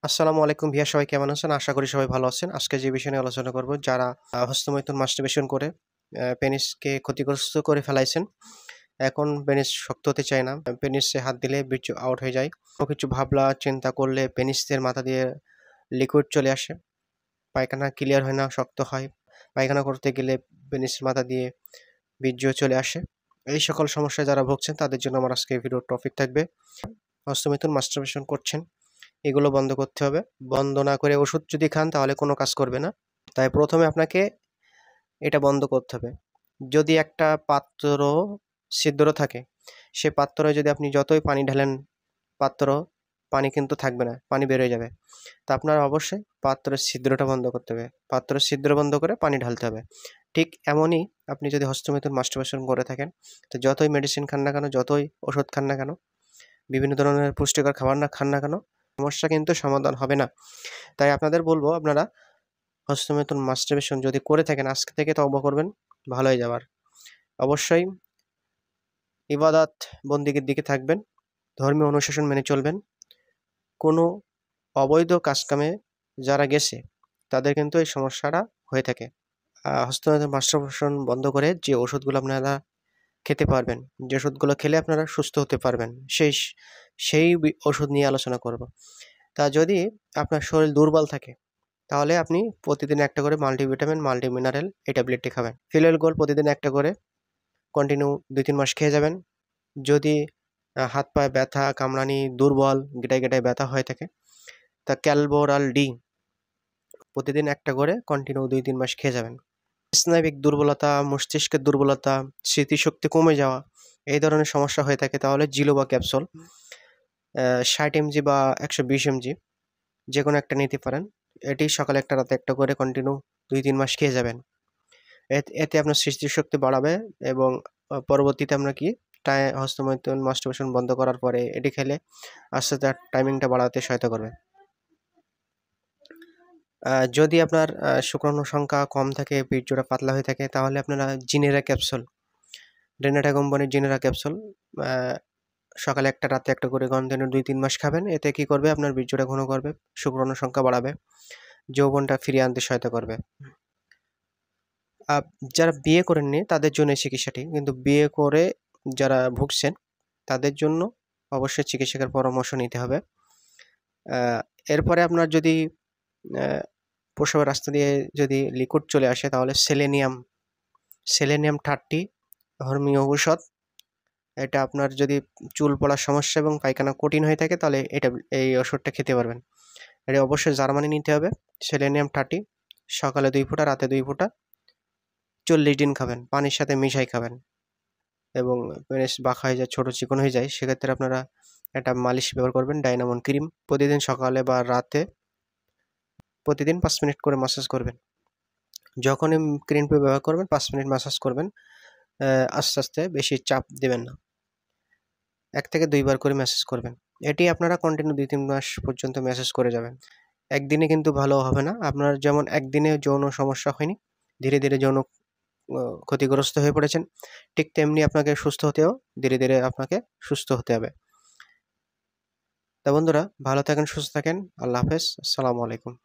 আসসালামু আলাইকুম ভিয়া, সবাই কেমন আছেন? আশা করি সবাই ভালো আছেন। আজকে যে বিষয় নিয়ে আলোচনা করব, যারা হস্তমৈথুন মাস্টারবেশন করে পেনিসকে ক্ষতিগ্রস্ত করে ফেলাইছেন। এখন পেনিস শক্ত হতে চায় না। পেনিসে হাত দিলে বীর্য আউট হয়ে যায়। কোনো কিছু ভাবলা চিন্তা করলে পেনিসের মাথা দিয়ে লিকুইড চলে আসে। পায়খানা ক্লিয়ার হয় না, শক্ত হয়। পায়খানা করতে গেলে পেনিসের মাথা দিয়ে বীর্য চলে আসে। এই সকল সমস্যায় যারা ভুগছেন তাদের জন্য আমার আজকে ভিডিওর টপিক থাকবে। হস্তমৈথুন মাস্টারবেশন করছেন, এগুলো বন্ধ করতে হবে। বন্ধ না করে ওষুধ যদি খান তাহলে কোনো কাজ করবে না। তাই প্রথমে আপনাকে এটা বন্ধ করতে হবে। যদি একটা পাত্র ছিদ্র থাকে, সে পাত্রে যদি আপনি যতই পানি ঢালেন, পাত্র পানি কিন্তু থাকবে না, পানি বের হয়ে যাবে। তা আপনার অবশ্যই পাত্রের ছিদ্রটা বন্ধ করতে হবে। পাত্রের ছিদ্র বন্ধ করে পানি ঢালতে হবে। ঠিক এমনই আপনি যদি হস্তমৈথুন মাস্টারবেশন করে থাকেন, তো যতই মেডিসিন খান না কেন, যতই ওষুধ খান না কেন, বিভিন্ন ধরনের পুষ্টিকর খাবার না খান না কেন, সমস্যা কিন্তু সমাধান হবে না। তাই আপনাদের বলবো, আপনারা হস্তমৈথুন মাস্টারবেশন যদি করে থাকেন, আজকে থেকে তওবা করবেন, ভালো হয়ে যাবার। অবশ্যই ইবাদত বন্দেগীর দিকে থাকবেন, ধর্মীয় অনুশাসন মেনে চলবেন। কোনো অবৈধ কাজকামে যারা গেছে তাদের কিন্তু এই সমস্যাটা হয়ে থাকে। হস্তমৈথুন মাস্টারবেশন বন্ধ করে যে ওষুধগুলো আপনারা খেতে পারবেন, যে ওষুধগুলো খেলে আপনারা সুস্থ হতে পারবেন, সেই ওষুধ নিয়ে আলোচনা করব। তা যদি আপনার শরীর দুর্বল থাকে, তাহলে আপনি প্রতিদিন একটা করে মাল্টিভিটামিন, মাল্টিমিনারেল এই ট্যাবলেটটি খাবেন। ফিলেল গোল্ড প্রতিদিন একটা করে কন্টিনিউ ২-৩ মাস খেয়ে যাবেন। যদি হাত পায়ে ব্যথা, কামড়ানি, দুর্বল, গিটায় ব্যথা হয়ে থাকে, তা ক্যালবোরাল ডি প্রতিদিন একটা করে কন্টিনিউ ২-৩ মাস খেয়ে যাবেন। স্নায়বিক দুর্বলতা, মস্তিষ্কের দুর্বলতা, স্মৃতিশক্তি কমে যাওয়া, এই ধরনের সমস্যা হয়ে থাকে, তাহলে জিলোবা ক্যাপসুল ৬০ এমজি বা ১২০ এমজি যেকোনো একটা নিতে পারেন। এটি সকালে একটা, রাতে একটা করে কন্টিনিউ ২-৩ মাস খেয়ে যাবেন। এতে আপনার স্মৃতিশক্তি বাড়াবে এবং পরবর্তীতে আমরা কি হস্তমৈথুন মাস্টারবেশন বন্ধ করার পরে এটি খেলে আস্তে আস্তে টাইমিংটা বাড়াতে সহায়তা করবে। যদি আপনার শুক্রাণু সংখ্যা কম থাকে, বীর্যটা পাতলা হয়ে থাকে, তাহলে আপনারা জিনেরা ক্যাপসুল, রেনাটা কোম্পানির জিনেরা ক্যাপসুল সকালে একটা, রাতে একটা করে কন্টিনিউ ২-৩ মাস খাবেন। এতে কি করবে, আপনার বীর্যটা ঘন করবে, শুক্রাণু সংখ্যা বাড়াবে, যৌবনটা ফিরিয়ে আনতে সহায়তা করবে। যারা বিয়ে করেননি তাদের জন্য এই চিকিৎসাটি, কিন্তু বিয়ে করে যারা ভুগছেন তাদের জন্য অবশ্যই চিকিৎসকের পরামর্শ নিতে হবে। এরপরে আপনার যদি প্রসবের রাস্তা দিয়ে যদি লিকুইড চলে আসে, তাহলে সেলেনিয়াম 30 ধর্মীয় ঔষধ। এটা আপনার যদি চুল পড়ার সমস্যা এবং পায়খানা কঠিন হয়ে থাকে, তাহলে এই ওষুধটা খেতে পারবেন। এটা অবশ্যই জার্মানি নিতে হবে। সেলেনিয়াম 30 সকালে 2 ফোঁটা, রাতে 2 ফোঁটা 40 দিন খাবেন, পানির সাথে মিশাই খাবেন। এবং পেনিস বাঁকা হয়ে যায়, ছোট চিকন হয়ে যায়, সেক্ষেত্রে আপনারা একটা মালিশ ব্যবহার করবেন, ডাইনামন ক্রিম। প্রতিদিন সকালে বা রাতে প্রতিদিন 5 মিনিট করে ম্যাসাজ করবেন। যখনই ক্রিমটি ব্যবহার করবেন 5 মিনিট ম্যাসাজ করবেন। আস্তে আস্তে, বেশি চাপ দেবেন না। 1 থেকে 2 বার করে ম্যাসাজ করবেন। এটি আপনারা কন্টিনিউ 2-3 মাস পর্যন্ত ম্যাসাজ করে যাবেন। একদিনে কিন্তু ভালো হবে না। আপনার যেমন একদিনে যৌন সমস্যা হয়নি, ধীরে ধীরে যৌন ক্ষতিগ্রস্ত হয়ে পড়েছেন, ঠিক তেমনি আপনাকে সুস্থ হতেও ধীরে ধীরে আপনাকে সুস্থ হতে হবে। তা বন্ধুরা, ভালো থাকেন, সুস্থ থাকেন। আল্লাহ হাফেজ। আসসালামু আলাইকুম।